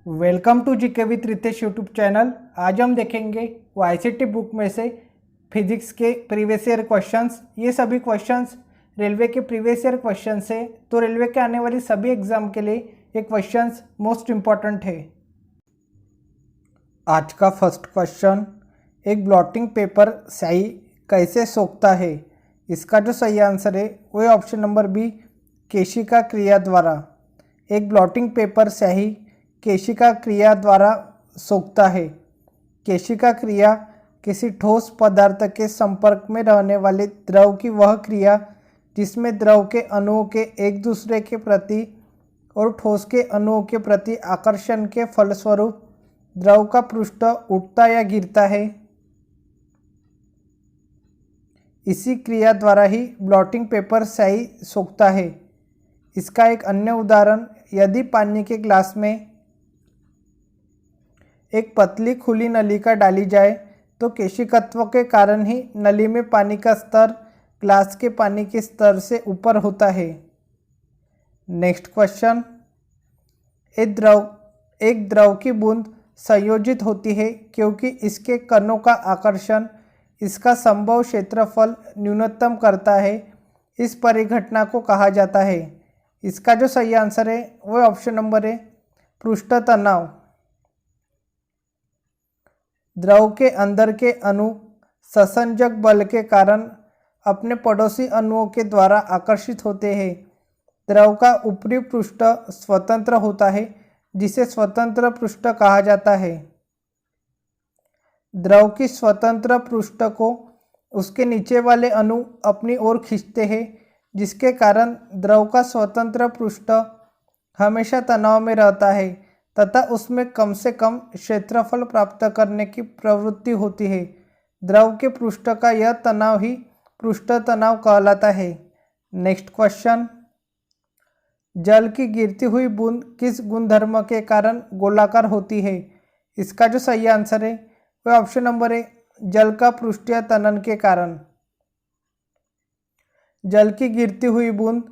Welcome to GK with Ritesh YouTube channel. आज हम देखेंगे वाईसीटी बुक में से फिजिक्स के प्रीवियस ईयर क्वेश्चंस। ये सभी क्वेश्चंस रेलवे के प्रीवियस ईयर क्वेश्चंस है, तो रेलवे के आने वाली सभी एग्जाम के लिए ये क्वेश्चंस मोस्ट इम्पॉर्टेंट है। आज का फर्स्ट क्वेश्चन, एक ब्लॉटिंग पेपर स्याही कैसे सोखता है? इसका जो सही आंसर है वो ऑप्शन नंबर बी, केशिका क्रिया द्वारा। एक ब्लॉटिंग पेपर स्याही केशिका क्रिया द्वारा सोखता है। केशिका क्रिया किसी ठोस पदार्थ के संपर्क में रहने वाले द्रव की वह क्रिया जिसमें द्रव के अणुओं के एक दूसरे के प्रति और ठोस के अणुओं के प्रति आकर्षण के फलस्वरूप द्रव का पृष्ठ उठता या गिरता है। इसी क्रिया द्वारा ही ब्लॉटिंग पेपर स्याही सोखता है। इसका एक अन्य उदाहरण, यदि पानी के ग्लास में एक पतली खुली नलिका डाली जाए तो केशिकत्व के कारण ही नली में पानी का स्तर ग्लास के पानी के स्तर से ऊपर होता है। नेक्स्ट क्वेश्चन, एक द्रव की बूंद संयोजित होती है क्योंकि इसके कणों का आकर्षण इसका संभव क्षेत्रफल न्यूनतम करता है। इस परिघटना को कहा जाता है। इसका जो सही आंसर है वो ऑप्शन नंबर है, पृष्ठ तनाव। द्रव के अंदर के अणु संसंजक बल के कारण अपने पड़ोसी अणुओं के द्वारा आकर्षित होते हैं। द्रव का ऊपरी पृष्ठ स्वतंत्र होता है जिसे स्वतंत्र पृष्ठ कहा जाता है। द्रव की स्वतंत्र पृष्ठ को उसके नीचे वाले अणु अपनी ओर खींचते हैं, जिसके कारण द्रव का स्वतंत्र पृष्ठ हमेशा तनाव में रहता है तथा उसमें कम से कम क्षेत्रफल प्राप्त करने की प्रवृत्ति होती है। द्रव के पृष्ठ का यह तनाव ही पृष्ठ तनाव कहलाता है। नेक्स्ट क्वेश्चन, जल की गिरती हुई बूंद किस गुणधर्म के कारण गोलाकार होती है? इसका जो सही आंसर है वह ऑप्शन नंबर है, जल का पृष्ठीय तनन के कारण। जल की गिरती हुई बूंद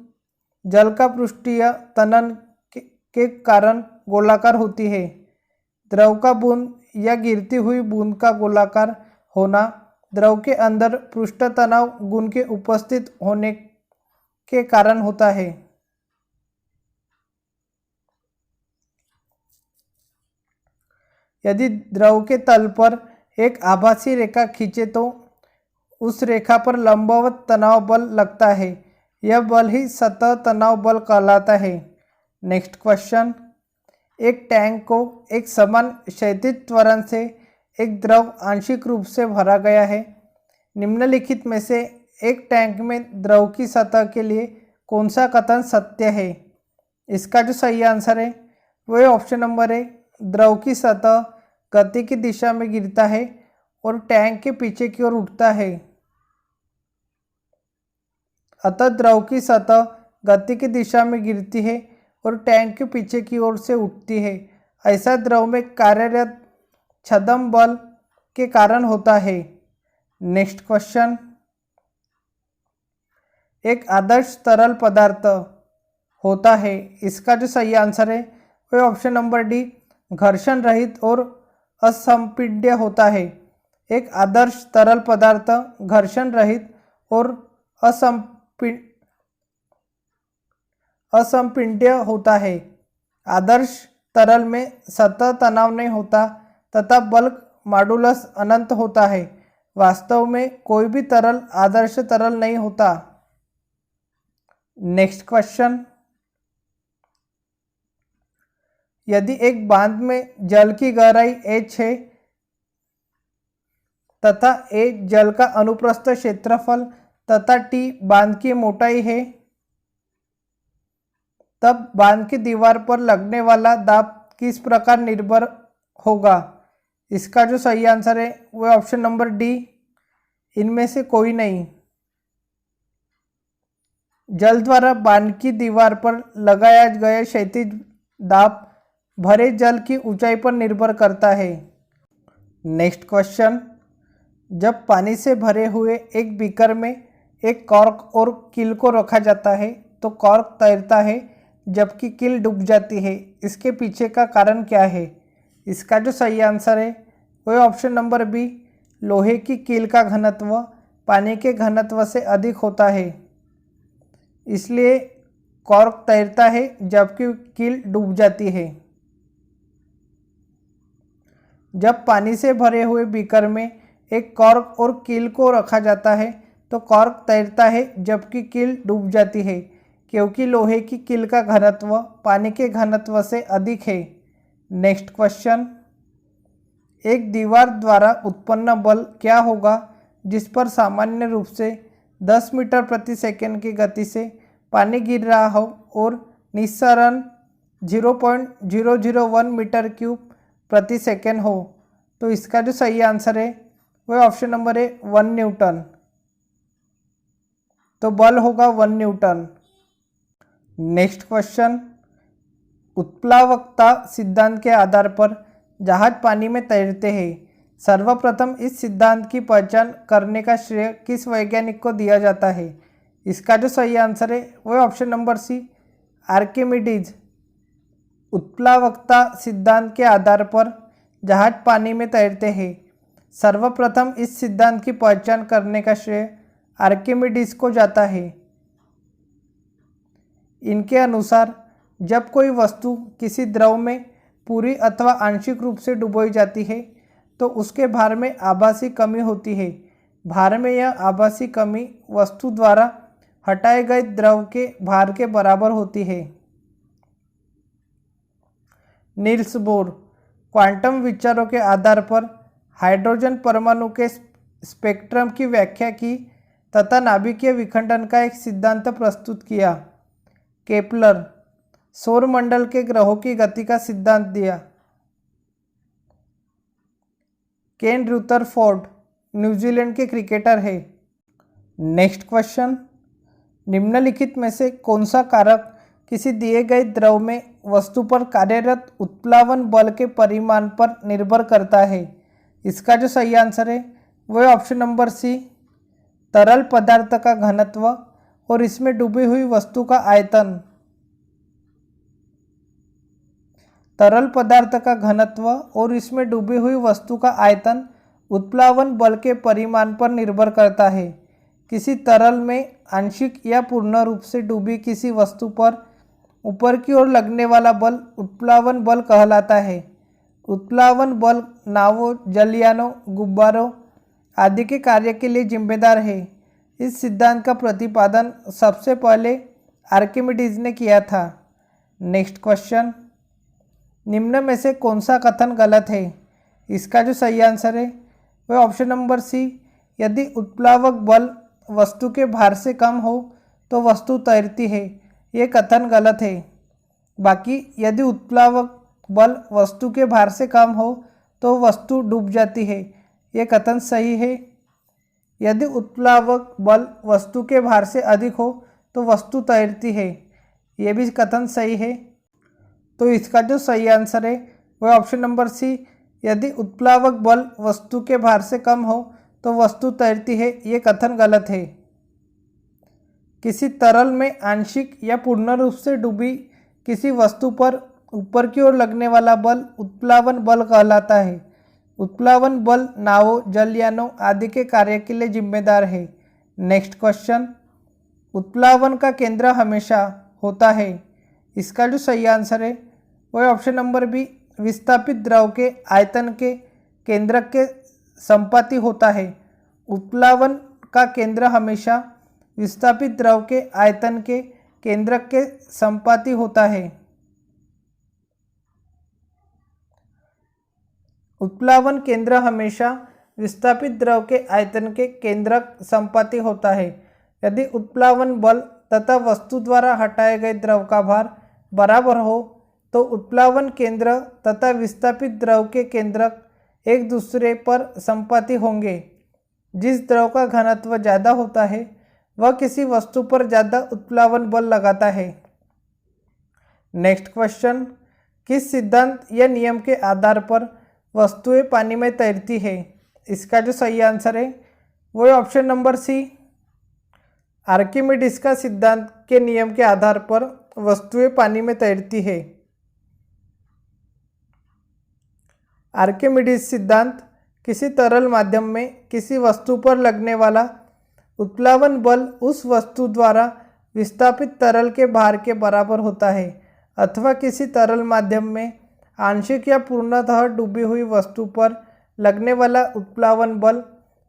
जल का पृष्ठीय तनन के कारण गोलाकार होती है। द्रव का बूंद या गिरती हुई बूंद का गोलाकार होना द्रव के अंदर पृष्ठ तनाव गुण के उपस्थित होने के कारण होता है। यदि द्रव के तल पर एक आभासी रेखा खींचे तो उस रेखा पर लंबवत तनाव बल लगता है। यह बल ही सतह तनाव बल कहलाता है। नेक्स्ट क्वेश्चन, एक टैंक को एक समान क्षैतिज त्वरण से एक द्रव आंशिक रूप से भरा गया है। निम्नलिखित में से एक टैंक में द्रव की सतह के लिए कौन सा कथन सत्य है? इसका जो सही आंसर है वह ऑप्शन नंबर है, द्रव की सतह गति की दिशा में गिरता है और टैंक के पीछे की ओर उठता है। अतः द्रव की सतह गति की दिशा में गिरती है और टैंक के पीछे की ओर से उठती है। ऐसा द्रव में कार्यरत छद्म बल के कारण होता है। नेक्स्ट क्वेश्चन, एक आदर्श तरल पदार्थ होता है। इसका जो सही आंसर है वह ऑप्शन नंबर डी, घर्षण रहित और असंपीड्य होता है। एक आदर्श तरल पदार्थ घर्षण रहित और असंपीड्य होता है। आदर्श तरल में सतह तनाव नहीं होता तथा बल मॉडुलस अनंत होता है। वास्तव में कोई भी तरल आदर्श तरल नहीं होता। नेक्स्ट क्वेश्चन, यदि एक बांध में जल की गहराई h है तथा a जल का अनुप्रस्थ क्षेत्रफल तथा t बांध की मोटाई है, तब बांध की दीवार पर लगने वाला दाब किस प्रकार निर्भर होगा? इसका जो सही आंसर है वह ऑप्शन नंबर डी, इनमें से कोई नहीं। जल द्वारा बांध की दीवार पर लगाया गया क्षैतिज दाब भरे जल की ऊंचाई पर निर्भर करता है। नेक्स्ट क्वेश्चन, जब पानी से भरे हुए एक बीकर में एक कॉर्क और कील को रखा जाता है तो कॉर्क तैरता है जबकि कील डूब जाती है। इसके पीछे का कारण क्या है? इसका जो सही आंसर है वो ऑप्शन नंबर बी, लोहे की कील का घनत्व पानी के घनत्व से अधिक होता है, इसलिए कॉर्क तैरता है जबकि कील डूब जाती है। जब पानी से भरे हुए बीकर में एक कॉर्क और कील को रखा जाता है तो कॉर्क तैरता है जबकि कील डूब जाती है, क्योंकि लोहे की कील का घनत्व पानी के घनत्व से अधिक है। नेक्स्ट क्वेश्चन, एक दीवार द्वारा उत्पन्न बल क्या होगा जिस पर सामान्य रूप से 10 मीटर प्रति सेकंड की गति से पानी गिर रहा हो और निस्सरण 0.001 मीटर क्यूब प्रति सेकंड हो? तो इसका जो सही आंसर है वह ऑप्शन नंबर है 1 न्यूटन। तो बल होगा 1 न्यूटन। नेक्स्ट क्वेश्चन, उत्प्लावकता सिद्धांत के आधार पर जहाज पानी में तैरते हैं। सर्वप्रथम इस सिद्धांत की पहचान करने का श्रेय किस वैज्ञानिक को दिया जाता है? इसका जो सही आंसर है वह ऑप्शन नंबर सी, आर्किमिडीज। उत्प्लावकता सिद्धांत के आधार पर जहाज पानी में तैरते हैं। सर्वप्रथम इस सिद्धांत की पहचान करने का श्रेय आर्किमिडीज को जाता है। इनके अनुसार जब कोई वस्तु किसी द्रव में पूरी अथवा आंशिक रूप से डुबोई जाती है तो उसके भार में आभासी कमी होती है। भार में यह आभासी कमी वस्तु द्वारा हटाए गए द्रव के भार के बराबर होती है। नील्स बोर क्वांटम विचारों के आधार पर हाइड्रोजन परमाणु के स्पेक्ट्रम की व्याख्या की तथा नाभिकीय विखंडन का एक सिद्धांत प्रस्तुत किया। केपलर सौरमंडल के ग्रहों की गति का सिद्धांत दिया। केन रुदरफोर्ड न्यूजीलैंड के क्रिकेटर है। नेक्स्ट क्वेश्चन, निम्नलिखित में से कौन सा कारक किसी दिए गए द्रव में वस्तु पर कार्यरत उत्प्लावन बल के परिमाण पर निर्भर करता है? इसका जो सही आंसर है वह ऑप्शन नंबर सी, तरल पदार्थ का घनत्व और इसमें डूबी हुई वस्तु का आयतन। तरल पदार्थ का घनत्व और इसमें डूबी हुई वस्तु का आयतन उत्प्लावन बल के परिमाण पर निर्भर करता है। किसी तरल में आंशिक या पूर्ण रूप से डूबी किसी वस्तु पर ऊपर की ओर लगने वाला बल उत्प्लावन बल कहलाता है। उत्प्लावन बल नावों, जलयानों, गुब्बारों आदि के कार्य के लिए जिम्मेदार है। इस सिद्धांत का प्रतिपादन सबसे पहले आर्किमिडीज ने किया था। नेक्स्ट क्वेश्चन, निम्न में से कौन सा कथन गलत है? इसका जो सही आंसर है वह ऑप्शन नंबर सी, यदि उत्प्लावक बल वस्तु के भार से कम हो तो वस्तु तैरती है। ये कथन गलत है। बाकी यदि उत्प्लावक बल वस्तु के भार से कम हो तो वस्तु डूब जाती है। ये कथन सही है। यदि उत्प्लावक बल वस्तु के भार से अधिक हो तो वस्तु तैरती है। ये भी कथन सही है। तो इसका जो सही आंसर है वह ऑप्शन नंबर सी, यदि उत्प्लावक बल वस्तु के भार से कम हो तो वस्तु तैरती है। ये कथन गलत है। किसी तरल में आंशिक या पूर्ण रूप से डूबी किसी वस्तु पर ऊपर की ओर लगने वाला बल उत्प्लावन बल कहलाता है। उत्प्लावन बल नावों, जलयानों आदि के कार्य के लिए जिम्मेदार है। नेक्स्ट क्वेश्चन, उत्प्लावन का केंद्र हमेशा होता है। इसका जो सही आंसर है वह ऑप्शन नंबर बी, विस्थापित द्रव के आयतन के केंद्रक के संपाती होता है। उत्प्लावन का केंद्र हमेशा विस्थापित द्रव के आयतन के केंद्रक के संपाती होता है। उत्प्लावन केंद्र हमेशा विस्थापित द्रव के आयतन के केंद्रक संपाती होता है। यदि उत्प्लावन बल तथा वस्तु द्वारा हटाए गए द्रव का भार बराबर हो तो उत्प्लावन केंद्र तथा विस्थापित द्रव के केंद्रक एक दूसरे पर संपाती होंगे। जिस द्रव का घनत्व ज़्यादा होता है वह किसी वस्तु पर ज़्यादा उत्प्लावन बल लगाता है। नेक्स्ट क्वेश्चन, किस सिद्धांत या नियम के आधार पर वस्तुएं पानी में तैरती है? इसका जो सही आंसर है वो ऑप्शन नंबर सी, आर्किमिडीज का सिद्धांत के नियम के आधार पर वस्तुएं पानी में तैरती है। आर्किमिडीज सिद्धांत किसी तरल माध्यम में किसी वस्तु पर लगने वाला उत्प्लावन बल उस वस्तु द्वारा विस्थापित तरल के भार के बराबर होता है, अथवा किसी तरल माध्यम में आंशिक या पूर्णतः डूबी हुई वस्तु पर लगने वाला उत्प्लावन बल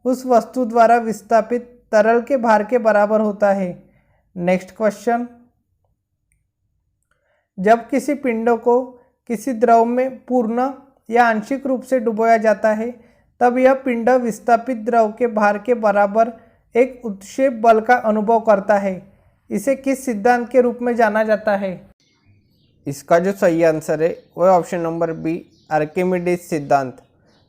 उस वस्तु द्वारा विस्थापित तरल के भार के बराबर होता है। नेक्स्ट क्वेश्चन, जब किसी पिंड को किसी द्रव में पूर्ण या आंशिक रूप से डुबोया जाता है तब यह पिंड विस्थापित द्रव के भार के बराबर एक उत्क्षेप बल का अनुभव करता है। इसे किस सिद्धांत के रूप में जाना जाता है? इसका जो सही आंसर है वह ऑप्शन नंबर बी, आर्किमिडीज सिद्धांत।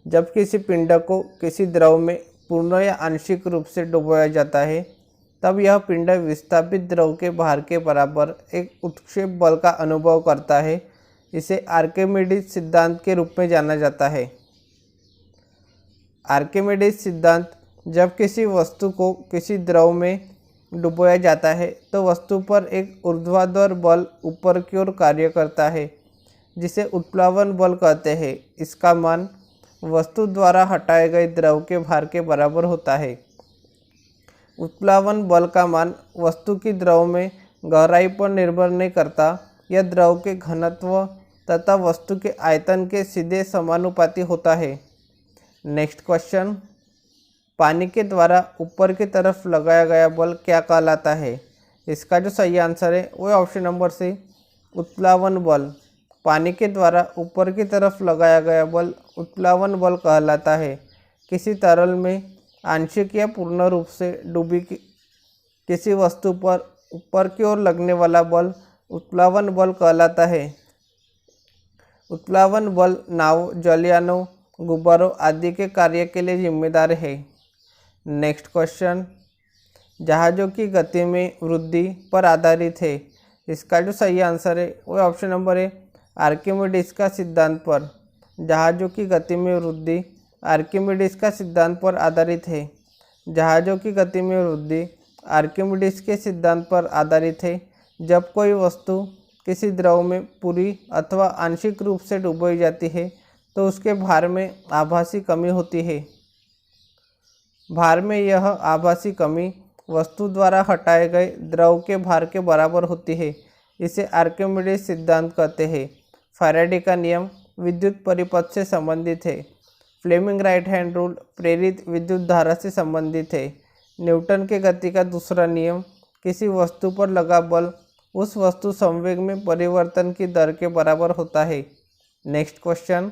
जब किसी पिंड को किसी द्रव में पूर्ण या आंशिक रूप से डुबोया जाता है तब यह पिंड विस्थापित द्रव के भार के बराबर एक उत्क्षेप बल का अनुभव करता है। इसे आर्किमिडीज सिद्धांत के रूप में जाना जाता है। आर्किमिडीज सिद्धांत, जब किसी वस्तु को किसी द्रव में डुबोया जाता है तो वस्तु पर एक ऊर्ध्वाधर बल ऊपर की ओर कार्य करता है जिसे उत्प्लावन बल कहते हैं। इसका मान वस्तु द्वारा हटाए गए द्रव के भार के बराबर होता है। उत्प्लावन बल का मान वस्तु की द्रव में गहराई पर निर्भर नहीं करता। यह द्रव के घनत्व तथा वस्तु के आयतन के सीधे समानुपाती होता है। नेक्स्ट क्वेश्चन, पानी के द्वारा ऊपर की तरफ लगाया गया बल क्या कहलाता है? इसका जो सही आंसर है वह ऑप्शन नंबर सी, उत्प्लावन बल। पानी के द्वारा ऊपर की तरफ लगाया गया बल उत्प्लावन बल कहलाता है। किसी तरल में आंशिक या पूर्ण रूप से डूबी किसी वस्तु पर ऊपर की ओर लगने वाला बल उत्प्लावन बल कहलाता है। उत्प्लावन बल नाव, जलयानों, गुब्बारों आदि के कार्य के लिए जिम्मेदार है। नेक्स्ट क्वेश्चन, जहाज़ों की गति में वृद्धि पर आधारित है। इसका जो सही आंसर है वह ऑप्शन नंबर है, आर्किमिडीज का सिद्धांत पर। जहाज़ों की गति में वृद्धि आर्किमिडीज का सिद्धांत पर आधारित है। जहाज़ों की गति में वृद्धि आर्किमिडीज के सिद्धांत पर आधारित है। जब कोई वस्तु किसी द्रव में पूरी अथवा आंशिक रूप से डुबोई जाती है तो उसके भार में आभासी कमी होती है। भार में यह आभासी कमी वस्तु द्वारा हटाए गए द्रव के भार के बराबर होती है। इसे आर्किमिडीज सिद्धांत कहते हैं। फैराडे का नियम विद्युत परिपथ से संबंधित है। फ्लेमिंग राइट हैंड रूल प्रेरित विद्युत धारा से संबंधित है। न्यूटन के गति का दूसरा नियम, किसी वस्तु पर लगा बल उस वस्तु संवेग में परिवर्तन की दर के बराबर होता है। नेक्स्ट क्वेश्चन,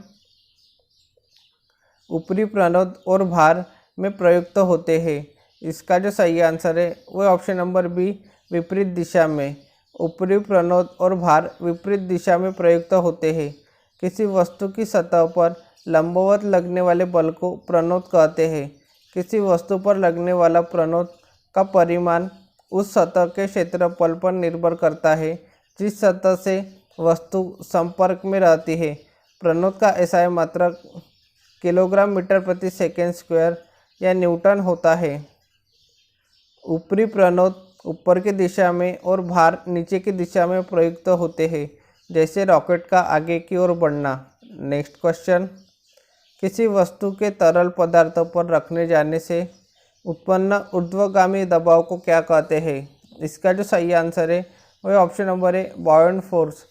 ऊपरी प्रणोद और भार में प्रयुक्त होते हैं। इसका जो सही आंसर है वह ऑप्शन नंबर बी, विपरीत दिशा में। ऊपरी प्रणोद और भार विपरीत दिशा में प्रयुक्त होते हैं। किसी वस्तु की सतह पर लंबवत लगने वाले बल को प्रणोद कहते हैं। किसी वस्तु पर लगने वाला प्रणोद का परिमाण उस सतह के क्षेत्रफल पर निर्भर करता है जिस सतह से वस्तु संपर्क में रहती है। प्रणोद का एसआई मात्रक किलोग्राम मीटर प्रति सेकेंड स्क्वायर या न्यूटन होता है। ऊपरी प्रणोद ऊपर की दिशा में और भार नीचे की दिशा में प्रयुक्त होते हैं, जैसे रॉकेट का आगे की ओर बढ़ना। नेक्स्ट क्वेश्चन, किसी वस्तु के तरल पदार्थ पर रखने जाने से उत्पन्न ऊर्ध्वगामी दबाव को क्या कहते हैं? इसका जो सही आंसर है वह ऑप्शन नंबर है, बायोंट फोर्स।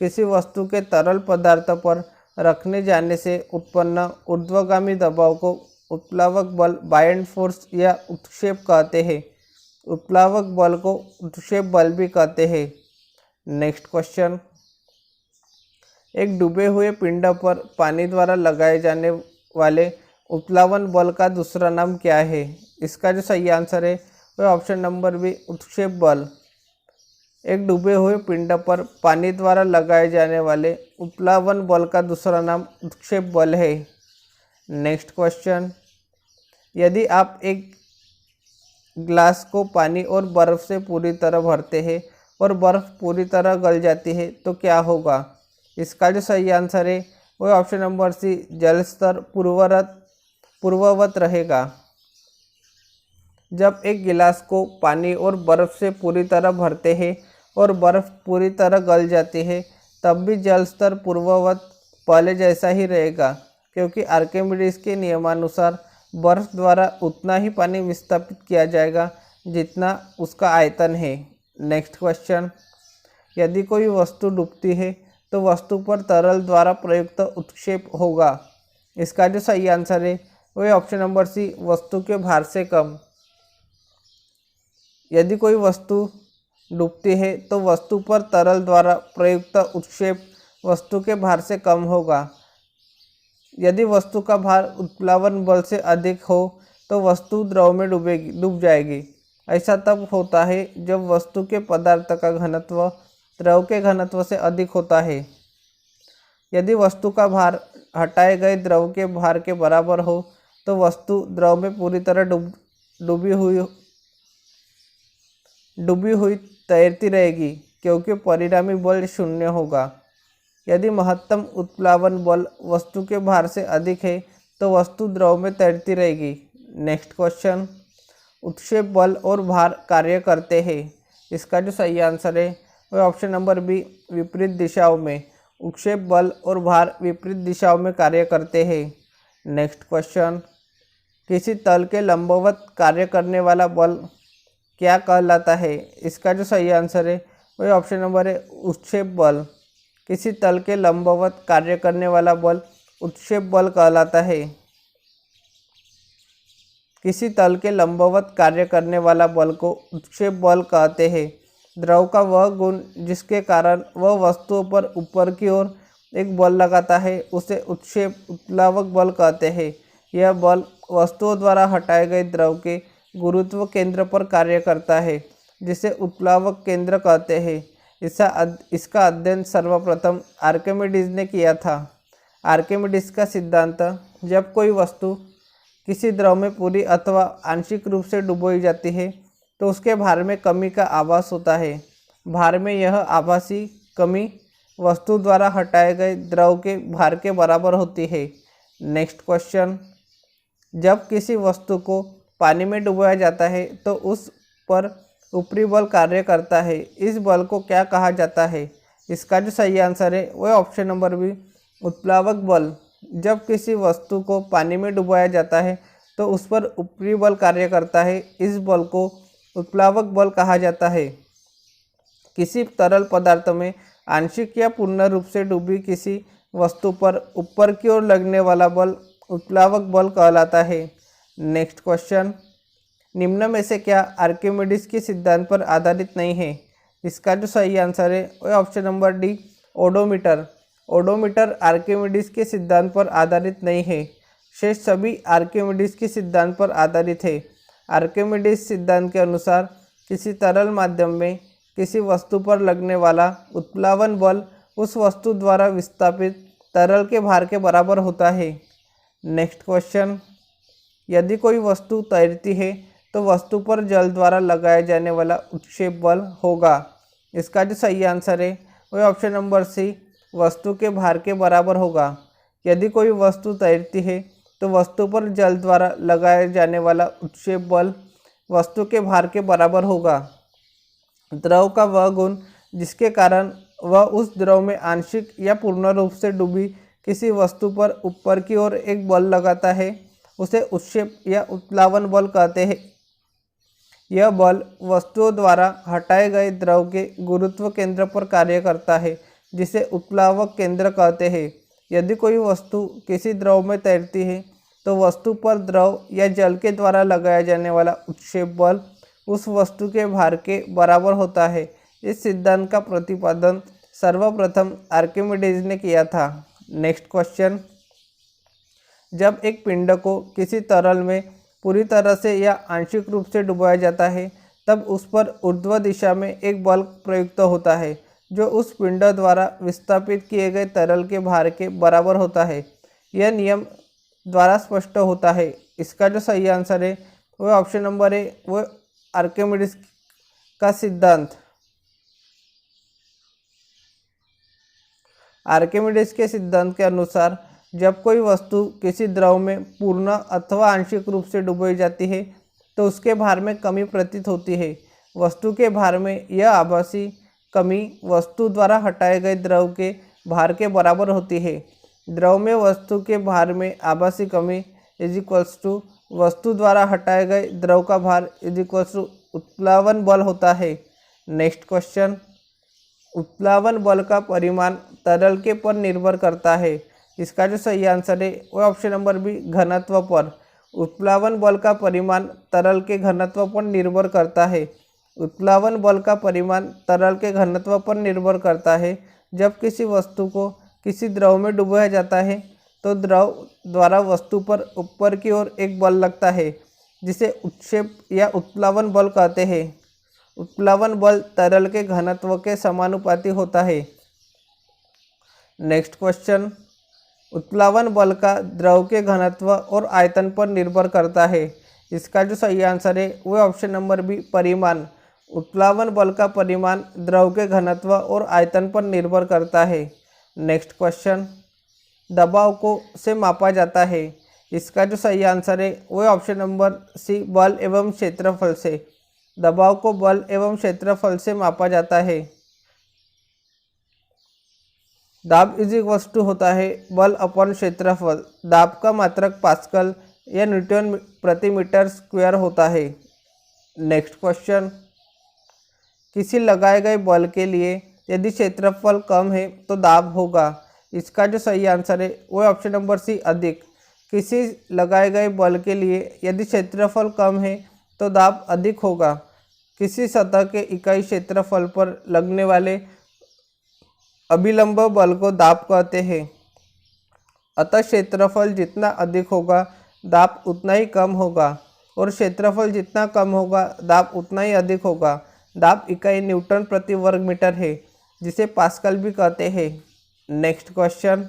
किसी वस्तु के तरल पदार्थ पर रखने जाने से उत्पन्न ऊर्ध्वगामी दबाव को उत्प्लावक बल, बायोंट फोर्स या उत्क्षेप कहते हैं। उत्प्लावक बल को उत्क्षेप बल भी कहते हैं। नेक्स्ट क्वेश्चन, एक डूबे हुए पिंड पर पानी द्वारा लगाए जाने वाले उत्प्लावन बल का दूसरा नाम क्या है? इसका जो सही आंसर है वह ऑप्शन नंबर बी, उत्क्षेप बल। एक डूबे हुए पिंड पर पानी द्वारा लगाए जाने वाले उत्प्लावन बल का दूसरा नाम उत्क्षेप बल है। नेक्स्ट क्वेश्चन, यदि आप एक ग्लास को पानी और बर्फ़ से पूरी तरह भरते हैं और बर्फ़ पूरी तरह गल जाती है तो क्या होगा? इसका जो सही आंसर है वह ऑप्शन नंबर सी, जल स्तर पूर्ववत रहेगा। जब एक गिलास को पानी और बर्फ़ से पूरी तरह भरते हैं और बर्फ़ पूरी तरह गल जाती है तब भी जल स्तर पूर्ववत पहले जैसा ही रहेगा, क्योंकि आर्किमिडीज के नियमानुसार बर्फ़ द्वारा उतना ही पानी विस्थापित किया जाएगा जितना उसका आयतन है। नेक्स्ट क्वेश्चन, यदि कोई वस्तु डूबती है तो वस्तु पर तरल द्वारा प्रयुक्त उत्क्षेप होगा। इसका जो सही आंसर है वह ऑप्शन नंबर सी, वस्तु के भार से कम। यदि कोई वस्तु डूबती है तो वस्तु पर तरल द्वारा प्रयुक्त उत्क्षेप वस्तु के भार से कम होगा। यदि वस्तु का भार उत्प्लावन बल से अधिक हो तो वस्तु द्रव में डूब जाएगी। ऐसा तब होता है जब वस्तु के पदार्थ का घनत्व द्रव के घनत्व से अधिक होता है। यदि वस्तु का भार हटाए गए द्रव के भार के बराबर हो तो वस्तु द्रव में पूरी तरह डूबी हुई तैरती रहेगी, क्योंकि परिणामी बल शून्य होगा। यदि महत्तम उत्प्लावन बल वस्तु के भार से अधिक है तो वस्तु द्रव में तैरती रहेगी। नेक्स्ट क्वेश्चन, उत्क्षेप बल और भार कार्य करते हैं। इसका जो सही आंसर है वह ऑप्शन नंबर बी, विपरीत दिशाओं में। उत्क्षेप बल और भार विपरीत दिशाओं में कार्य करते हैं। नेक्स्ट क्वेश्चन, किसी तल के लंबवत कार्य करने वाला बल क्या कहलाता है। इसका जो सही आंसर है वह ऑप्शन नंबर है, उत्क्षेप बल। किसी तल के लंबवत कार्य करने वाला बल उत्क्षेप बल कहलाता है। किसी तल के लंबवत कार्य करने वाला बल को उत्क्षेप बल कहते हैं। द्रव का वह गुण जिसके कारण वह वस्तुओं पर ऊपर की ओर एक बल लगाता है उसे उत्प्लावक बल कहते हैं। यह बल वस्तुओं द्वारा हटाए गए द्रव के गुरुत्व केंद्र पर कार्य करता है, जिसे उत्प्लावक केंद्र कहते हैं। इसका अध्ययन सर्वप्रथम आर्किमिडीज ने किया था। आर्किमिडीज का सिद्धांत, जब कोई वस्तु किसी द्रव में पूरी अथवा आंशिक रूप से डुबोई जाती है तो उसके भार में कमी का आभास होता है। भार में यह आभासी कमी वस्तु द्वारा हटाए गए द्रव के भार के बराबर होती है। नेक्स्ट क्वेश्चन, जब किसी वस्तु को पानी में डुबोया जाता है तो उस पर ऊपरी बल कार्य करता है। इस बल को क्या कहा जाता है। इसका जो सही आंसर है वह ऑप्शन नंबर बी, उत्प्लावक बल। जब किसी वस्तु को पानी में डुबोया जाता है तो उस पर ऊपरी बल कार्य करता है। इस बल को उत्प्लावक बल कहा जाता है। किसी तरल पदार्थ में आंशिक या पूर्ण रूप से डूबी किसी वस्तु पर ऊपर की ओर लगने वाला बल उत्प्लावक बल कहलाता है। नेक्स्ट क्वेश्चन, निम्न में से क्या आर्किमिडीज के सिद्धांत पर आधारित नहीं है। इसका जो सही आंसर है वह option number D, odometer. Odometer Archimedes के सिद्धांत पर आधारित नहीं है। शेष सभी आर्किमिडीज के सिद्धांत पर आधारित है। आर्किमिडीज सिद्धांत के अनुसार किसी तरल माध्यम में किसी वस्तु पर लगने वाला उत्प्लावन बल उस वस्तु द्वारा विस्थापित तरल के भार के बराबर होता है। नेक्स्ट क्वेश्चन, यदि कोई वस्तु तैरती है तो वस्तु पर जल द्वारा लगाया जाने वाला उत्क्षेप बल होगा। इसका जो सही आंसर है वह ऑप्शन नंबर सी, वस्तु के भार के बराबर होगा। यदि कोई वस्तु तैरती है तो वस्तु पर जल द्वारा लगाया जाने वाला उत्क्षेप बल वस्तु के भार के बराबर होगा। द्रव का वह गुण जिसके कारण वह उस द्रव में आंशिक या पूर्ण रूप से डूबी किसी वस्तु पर ऊपर की ओर एक बल लगाता है उसे उत्क्षेप या उत्प्लावन बल कहते हैं। यह बल वस्तुओं द्वारा हटाए गए द्रव के गुरुत्व केंद्र पर कार्य करता है, जिसे उत्प्लावक केंद्र कहते हैं। यदि कोई वस्तु किसी द्रव में तैरती है तो वस्तु पर द्रव या जल के द्वारा लगाया जाने वाला उत्क्षेप बल उस वस्तु के भार के बराबर होता है। इस सिद्धांत का प्रतिपादन सर्वप्रथम आर्किमिडीज ने किया था। नेक्स्ट क्वेश्चन, जब एक पिंड को किसी तरल में पूरी तरह से या आंशिक रूप से डुबाया जाता है तब उस पर ऊर्ध्व दिशा में एक बल प्रयुक्त होता है जो उस पिंड द्वारा विस्थापित किए गए तरल के भार के बराबर होता है। यह नियम द्वारा स्पष्ट होता है। इसका जो सही आंसर है वह ऑप्शन नंबर है, वह आर्किमिडीज का सिद्धांत। आर्किमिडीज के सिद्धांत के अनुसार जब कोई वस्तु किसी द्रव में पूर्ण अथवा आंशिक रूप से डुबोई जाती है तो उसके भार में कमी प्रतीत होती है। वस्तु के भार में यह आभासी कमी वस्तु द्वारा हटाए गए द्रव के भार के बराबर होती है। द्रव में वस्तु के भार में आभासी कमी इज इक्वल्स टू वस्तु द्वारा हटाए गए द्रव का भार इज इक्वल्स टू उत्प्लावन बल होता है। नेक्स्ट क्वेश्चन, उत्प्लावन बल का परिमाण तरल के पर निर्भर करता है। इसका जो सही आंसर है वो ऑप्शन नंबर बी, घनत्व पर। उत्प्लावन बल का परिमाण तरल के घनत्व पर निर्भर करता है। उत्प्लावन बल का परिमाण तरल के घनत्व पर निर्भर करता है। जब किसी वस्तु को किसी द्रव में डुबाया जाता है तो द्रव द्वारा वस्तु पर ऊपर की ओर एक बल लगता है जिसे उत्क्षेप या उत्प्लावन बल कहते हैं। उत्प्लावन बल तरल के घनत्व के समानुपाती होता है। नेक्स्ट क्वेश्चन, उत्प्लावन बल का द्रव के घनत्व और आयतन पर निर्भर करता है। इसका जो सही आंसर है वो ऑप्शन नंबर बी, परिमाण। उत्प्लावन बल का परिमाण द्रव के घनत्व और आयतन पर निर्भर करता है। नेक्स्ट क्वेश्चन, दबाव को से मापा जाता है। इसका जो सही आंसर है वो ऑप्शन नंबर सी, बल एवं क्षेत्रफल से। दबाव को बल एवं क्षेत्रफल से मापा जाता है। दाब इज इक्वल्स टू होता है बल अपॉन क्षेत्रफल। दाब का मात्रक पास्कल या न्यूटन प्रति मीटर स्क्वायर होता है। नेक्स्ट क्वेश्चन, किसी लगाए गए बल के लिए यदि क्षेत्रफल कम है तो दाब होगा। इसका जो सही आंसर है वो ऑप्शन नंबर सी, अधिक। किसी लगाए गए बल के लिए यदि क्षेत्रफल कम है तो दाब अधिक होगा। किसी सतह के इकाई क्षेत्रफल पर लगने वाले अभिलंब बल को दाब कहते हैं। अतः क्षेत्रफल जितना अधिक होगा दाब उतना ही कम होगा और क्षेत्रफल जितना कम होगा दाब उतना ही अधिक होगा। दाब इकाई न्यूटन प्रति वर्ग मीटर है जिसे पास्कल भी कहते हैं। नेक्स्ट क्वेश्चन,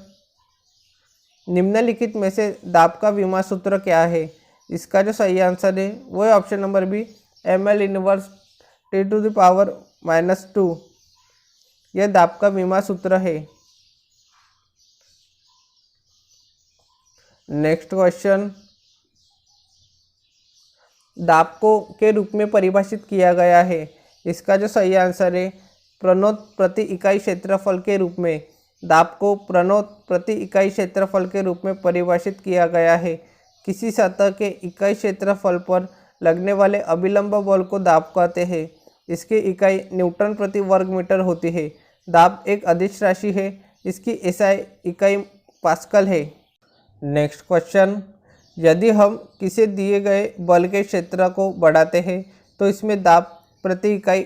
निम्नलिखित में से दाब का विमा सूत्र क्या है। इसका जो सही आंसर है वो है option number B, ml inverse T⁻⁻²। यह दाब का विमा सूत्र है। नेक्स्ट क्वेश्चन, दाब को के रूप में परिभाषित किया गया है। इसका जो सही आंसर है प्रणोत प्रति इकाई क्षेत्रफल के रूप में। दाब को प्रणोत प्रति इकाई क्षेत्रफल के रूप में परिभाषित किया गया है। किसी सतह के इकाई क्षेत्रफल पर लगने वाले अभिलंब बल को दाब कहते हैं। इसकी इकाई न्यूटन प्रति वर्ग मीटर होती है। दाब एक अदिश राशि है। इसकी एसआई इकाई पास्कल है। नेक्स्ट क्वेश्चन, यदि हम किसी दिए गए बल के क्षेत्र को बढ़ाते हैं तो इसमें दाब प्रति इकाई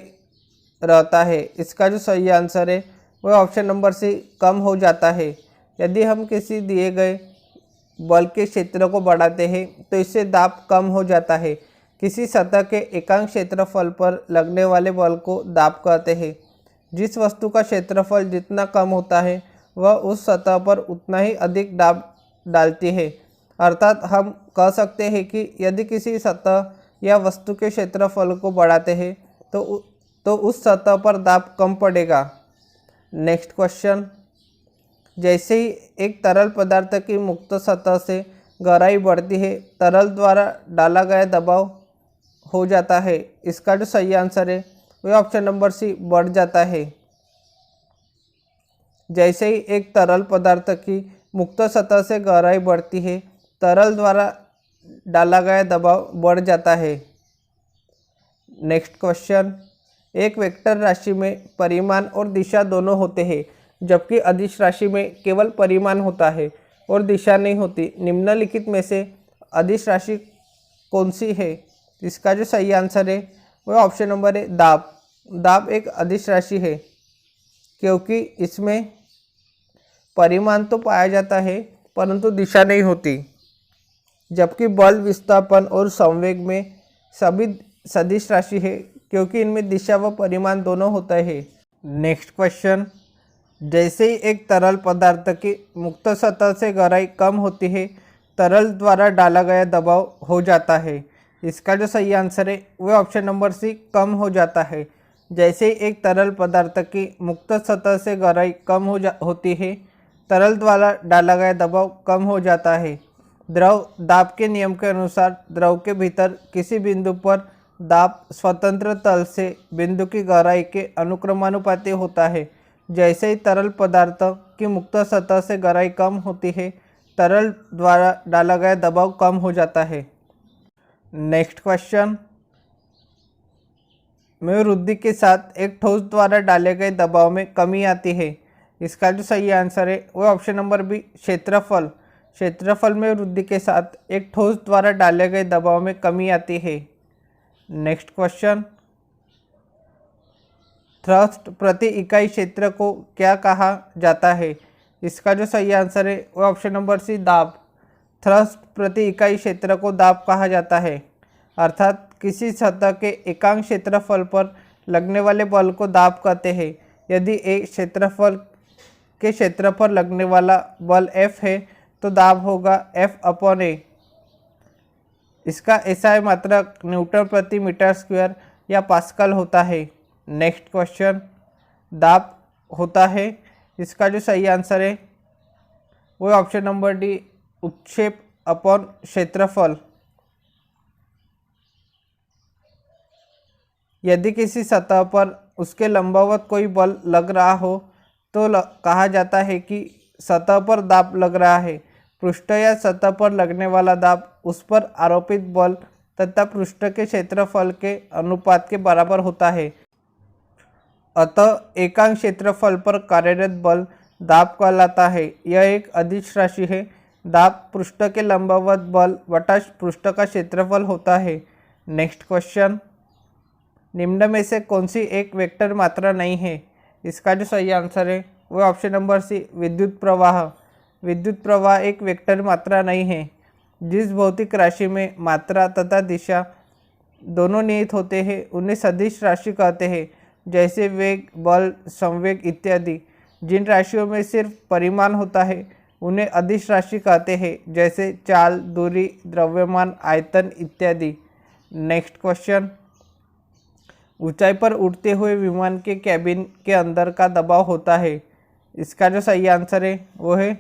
रहता है। इसका जो सही आंसर है वह ऑप्शन नंबर सी, कम हो जाता है। यदि हम किसी दिए गए बल के क्षेत्र को बढ़ाते हैं तो इससे दाब कम हो जाता है। किसी सतह के एकांक क्षेत्रफल पर लगने वाले बल को दाब कहते हैं। जिस वस्तु का क्षेत्रफल जितना कम होता है वह उस सतह पर उतना ही अधिक दाब डालती है। अर्थात हम कह सकते हैं कि यदि किसी सतह या वस्तु के क्षेत्रफल को बढ़ाते हैं तो उस सतह पर दाब कम पड़ेगा। नेक्स्ट क्वेश्चन, जैसे ही एक तरल पदार्थ की मुक्त सतह से गहराई बढ़ती है तरल द्वारा डाला गया दबाव हो जाता है। इसका जो सही आंसर है वह ऑप्शन नंबर सी, बढ़ जाता है। जैसे ही एक तरल पदार्थ की मुक्त सतह से गहराई बढ़ती है तरल द्वारा डाला गया दबाव बढ़ जाता है। नेक्स्ट क्वेश्चन, एक वेक्टर राशि में परिमाण और दिशा दोनों होते हैं जबकि अदिश राशि में केवल परिमाण होता है और दिशा नहीं होती। निम्नलिखित में से अदिश राशि कौन सी है। इसका जो सही आंसर है वह ऑप्शन नंबर है, दाब। दाब एक अदिश राशि है क्योंकि इसमें परिमाण तो पाया जाता है परंतु दिशा नहीं होती। जबकि बल, विस्थापन और संवेग में सभी सदिश राशि है क्योंकि इनमें दिशा व परिमाण दोनों होता है। नेक्स्ट क्वेश्चन, जैसे ही एक तरल पदार्थ की मुक्त सतह से गहराई कम होती है तरल द्वारा डाला गया दबाव हो जाता है। इसका जो सही आंसर है वह ऑप्शन नंबर सी, कम हो जाता है। जैसे ही एक तरल पदार्थ की मुक्त सतह से गहराई कम होती है तरल द्वारा डाला गया दबाव कम हो जाता है। द्रव दाब के नियम के अनुसार द्रव के भीतर किसी बिंदु पर दाब स्वतंत्र तल से बिंदु की गहराई के अनुक्रमानुपाती होता है। जैसे ही तरल पदार्थ की मुक्त सतह से गहराई कम होती है, तरल द्वारा डाला गया दबाव कम हो जाता है। नेक्स्ट क्वेश्चन, में वृद्धि के साथ एक ठोस द्वारा डाले गए दबाव में कमी आती है। इसका जो सही आंसर है वो ऑप्शन नंबर बी, क्षेत्रफल। क्षेत्रफल में वृद्धि के साथ एक ठोस द्वारा डाले गए दबाव में कमी आती है। नेक्स्ट क्वेश्चन, थ्रस्ट प्रति इकाई क्षेत्र को क्या कहा जाता है? इसका जो सही आंसर है वो ऑप्शन नंबर सी, दाब। थ्रस्ट प्रति इकाई क्षेत्र को दाब कहा जाता है, अर्थात किसी सतह के एकांक क्षेत्रफल पर लगने वाले बल को दाब कहते हैं। यदि एक क्षेत्रफल के क्षेत्र पर लगने वाला बल F है तो दाब होगा F/A। इसका SI मात्रक न्यूटन प्रति मीटर स्क्वायर या पास्कल होता है। नेक्स्ट क्वेश्चन, दाब होता है, इसका जो सही आंसर है वो ऑप्शन नंबर डी, उत्क्षेप अपॉन क्षेत्रफल। यदि किसी सतह पर उसके लंबवत कोई बल लग रहा हो तो कहा जाता है कि सतह पर दाब लग रहा है। पृष्ठ या सतह पर लगने वाला दाब उस पर आरोपित बल तथा पृष्ठ के क्षेत्रफल के अनुपात के बराबर होता है। अतः एकांक क्षेत्रफल पर कार्यरत बल दाब कहलाता है। यह एक अदिश राशि है। दाब पृष्ठ के लंबवत बल बटा पृष्ठ का क्षेत्रफल होता है। नेक्स्ट क्वेश्चन, निम्न में से कौन सी एक वेक्टर मात्रा नहीं है? इसका जो सही आंसर है वो ऑप्शन नंबर सी, विद्युत प्रवाह। विद्युत प्रवाह एक वेक्टर मात्रा नहीं है। जिस भौतिक राशि में मात्रा तथा दिशा दोनों निहित होते हैं उन्हें सदिश राशि कहते हैं, जैसे वेग, बल, संवेग इत्यादि। जिन राशियों में सिर्फ परिमाण होता है उन्हें अदिश राशि कहते हैं, जैसे चाल, दूरी, द्रव्यमान, आयतन इत्यादि। नेक्स्ट क्वेश्चन, ऊंचाई पर उड़ते हुए विमान के कैबिन के अंदर का दबाव होता है। इसका जो सही आंसर है वो है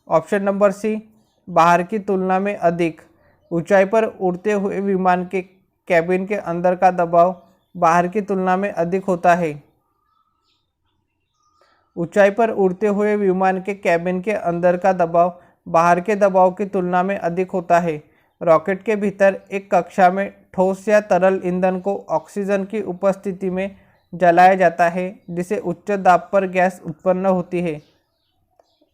ऑप्शन नंबर सी, बाहर की तुलना में अधिक। ऊंचाई पर उड़ते हुए विमान के कैबिन के अंदर का दबाव बाहर की तुलना में अधिक होता है। ऊंचाई पर उड़ते हुए विमान के कैबिन के अंदर का दबाव बाहर के दबाव की तुलना में अधिक होता है। रॉकेट के भीतर एक कक्षा में ठोस या तरल ईंधन को ऑक्सीजन की उपस्थिति में जलाया जाता है, जिसे उच्च दाब पर गैस उत्पन्न होती है।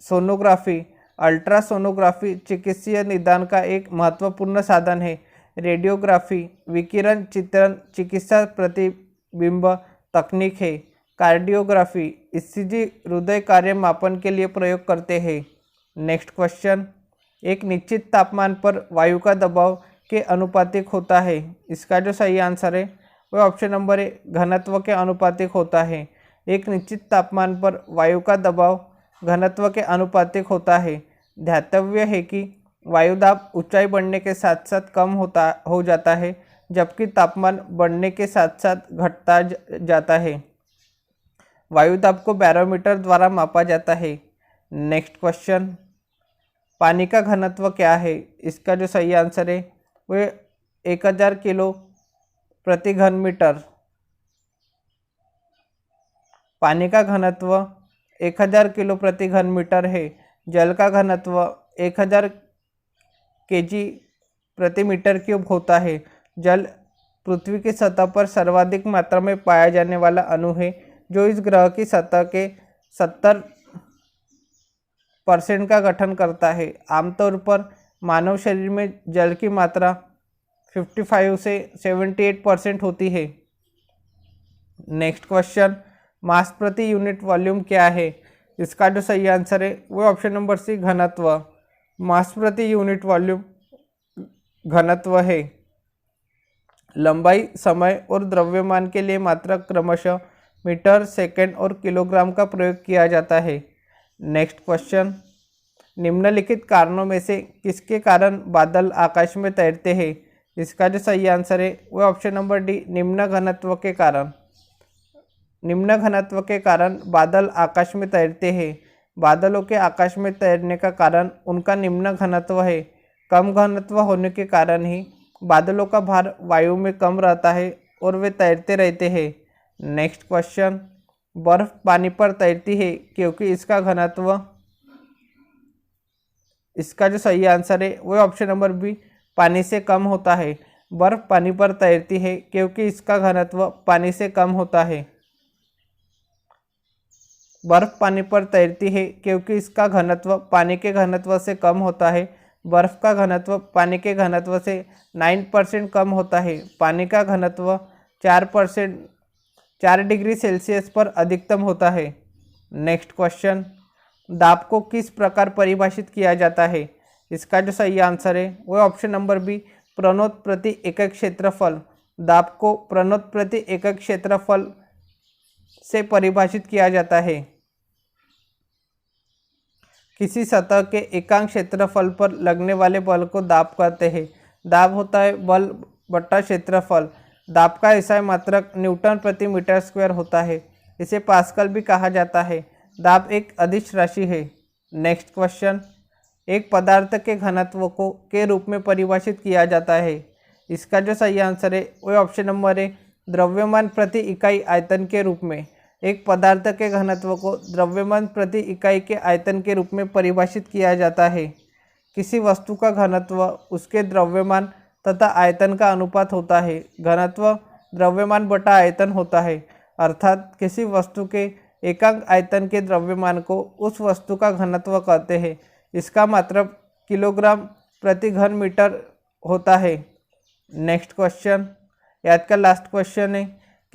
सोनोग्राफी, अल्ट्रासोनोग्राफी चिकित्सीय निदान का एक महत्वपूर्ण साधन है। रेडियोग्राफी, विकिरण चित्रण चिकित्सा प्रतिबिंब तकनीक है। कार्डियोग्राफी, ECG हृदय कार्य मापन के लिए प्रयोग करते हैं। नेक्स्ट क्वेश्चन, एक निश्चित तापमान पर वायु का दबाव के अनुपातिक होता है। इसका जो सही आंसर है वह ऑप्शन नंबर ए, घनत्व के अनुपातिक होता है। एक निश्चित तापमान पर वायु का दबाव घनत्व के अनुपातिक होता है। ध्यातव्य है कि वायु दाब ऊंचाई बढ़ने के साथ साथ कम हो जाता है, जबकि तापमान बढ़ने के साथ साथ घटता जाता है। वायु दाब को बैरोमीटर द्वारा मापा जाता है। नेक्स्ट क्वेश्चन, पानी का घनत्व क्या है? इसका जो सही आंसर है वह 1000 किलो प्रति घन मीटर। पानी का घनत्व 1000 किलो प्रति घन मीटर है। जल का घनत्व 1000 kg प्रति मीटर क्यूब होता है। जल पृथ्वी की सतह पर सर्वाधिक मात्रा में पाया जाने वाला अणु है, जो इस ग्रह की सतह के 70% का गठन करता है। आमतौर पर मानव शरीर में जल की मात्रा 55 से 78% होती है। नेक्स्ट क्वेश्चन, मास प्रति यूनिट वॉल्यूम क्या है? इसका जो सही आंसर है वो ऑप्शन नंबर सी, घनत्व। मास प्रति यूनिट वॉल्यूम घनत्व है। लंबाई, समय और द्रव्यमान के लिए मात्रक क्रमशः मीटर, सेकंड और किलोग्राम का प्रयोग किया जाता है। नेक्स्ट क्वेश्चन, निम्नलिखित कारणों में से किसके कारण बादल आकाश में तैरते हैं? इसका जो सही आंसर है वह ऑप्शन नंबर डी, निम्न घनत्व के कारण। निम्न घनत्व के कारण बादल आकाश में तैरते हैं। बादलों के आकाश में तैरने का कारण उनका निम्न घनत्व है। कम घनत्व होने के कारण ही बादलों का भार वायु में कम रहता है और वे तैरते रहते हैं। नेक्स्ट क्वेश्चन, बर्फ पानी पर तैरती है क्योंकि इसका घनत्व, इसका जो सही आंसर है वो ऑप्शन नंबर बी, पानी से कम होता है। बर्फ पानी पर तैरती है क्योंकि इसका घनत्व पानी से कम होता है। बर्फ पानी पर तैरती है क्योंकि इसका घनत्व पानी के घनत्व से कम होता है। बर्फ का घनत्व पानी के घनत्व से 9% कम होता है। पानी का घनत्व 4 डिग्री सेल्सियस पर अधिकतम होता है। नेक्स्ट क्वेश्चन, दाब को किस प्रकार परिभाषित किया जाता है? इसका जो सही आंसर है वो ऑप्शन नंबर बी, प्रणोद प्रति एकक क्षेत्रफल। दाब को प्रणोद प्रति एकक क्षेत्रफल से परिभाषित किया जाता है। किसी सतह के एकांक क्षेत्रफल पर लगने वाले बल को दाब कहते हैं। दाब होता है बल बट्टा क्षेत्रफल। दाब का एसआई मात्रक न्यूटन प्रति मीटर स्क्वायर होता है। इसे पास्कल भी कहा जाता है। दाब एक अदिश राशि है। नेक्स्ट क्वेश्चन, एक पदार्थ के घनत्व को के रूप में परिभाषित किया जाता है। इसका जो सही आंसर है वो ऑप्शन नंबर है, द्रव्यमान प्रति इकाई आयतन के रूप में। एक पदार्थ के घनत्व को द्रव्यमान प्रति इकाई के आयतन के रूप में परिभाषित किया जाता है। किसी वस्तु का घनत्व उसके द्रव्यमान तथा आयतन का अनुपात होता है। घनत्व द्रव्यमान बटा आयतन होता है, अर्थात किसी वस्तु के एकांक आयतन के द्रव्यमान को उस वस्तु का घनत्व कहते हैं। इसका मात्रक किलोग्राम प्रति घन मीटर होता है। नेक्स्ट क्वेश्चन, याद का लास्ट क्वेश्चन है,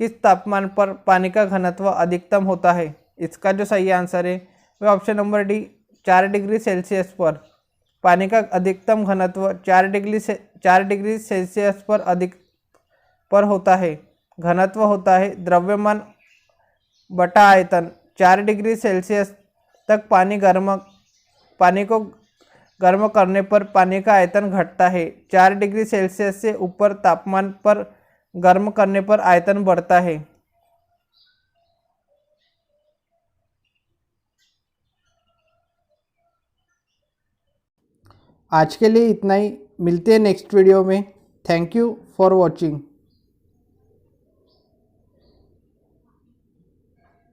किस तापमान पर पानी का घनत्व अधिकतम होता है? इसका जो सही आंसर है वह option number D, 4 degree Celsius पर। पानी का अधिकतम घनत्व 4 डिग्री सेल्सियस पर होता है। घनत्व होता है द्रव्यमान बटा आयतन। 4 डिग्री सेल्सियस तक पानी को गर्म करने पर पानी का आयतन घटता है। 4 डिग्री सेल्सियस से ऊपर तापमान पर गर्म करने पर आयतन बढ़ता है। आज के लिए इतना ही, मिलते हैं नेक्स्ट वीडियो में। Thank you for watching.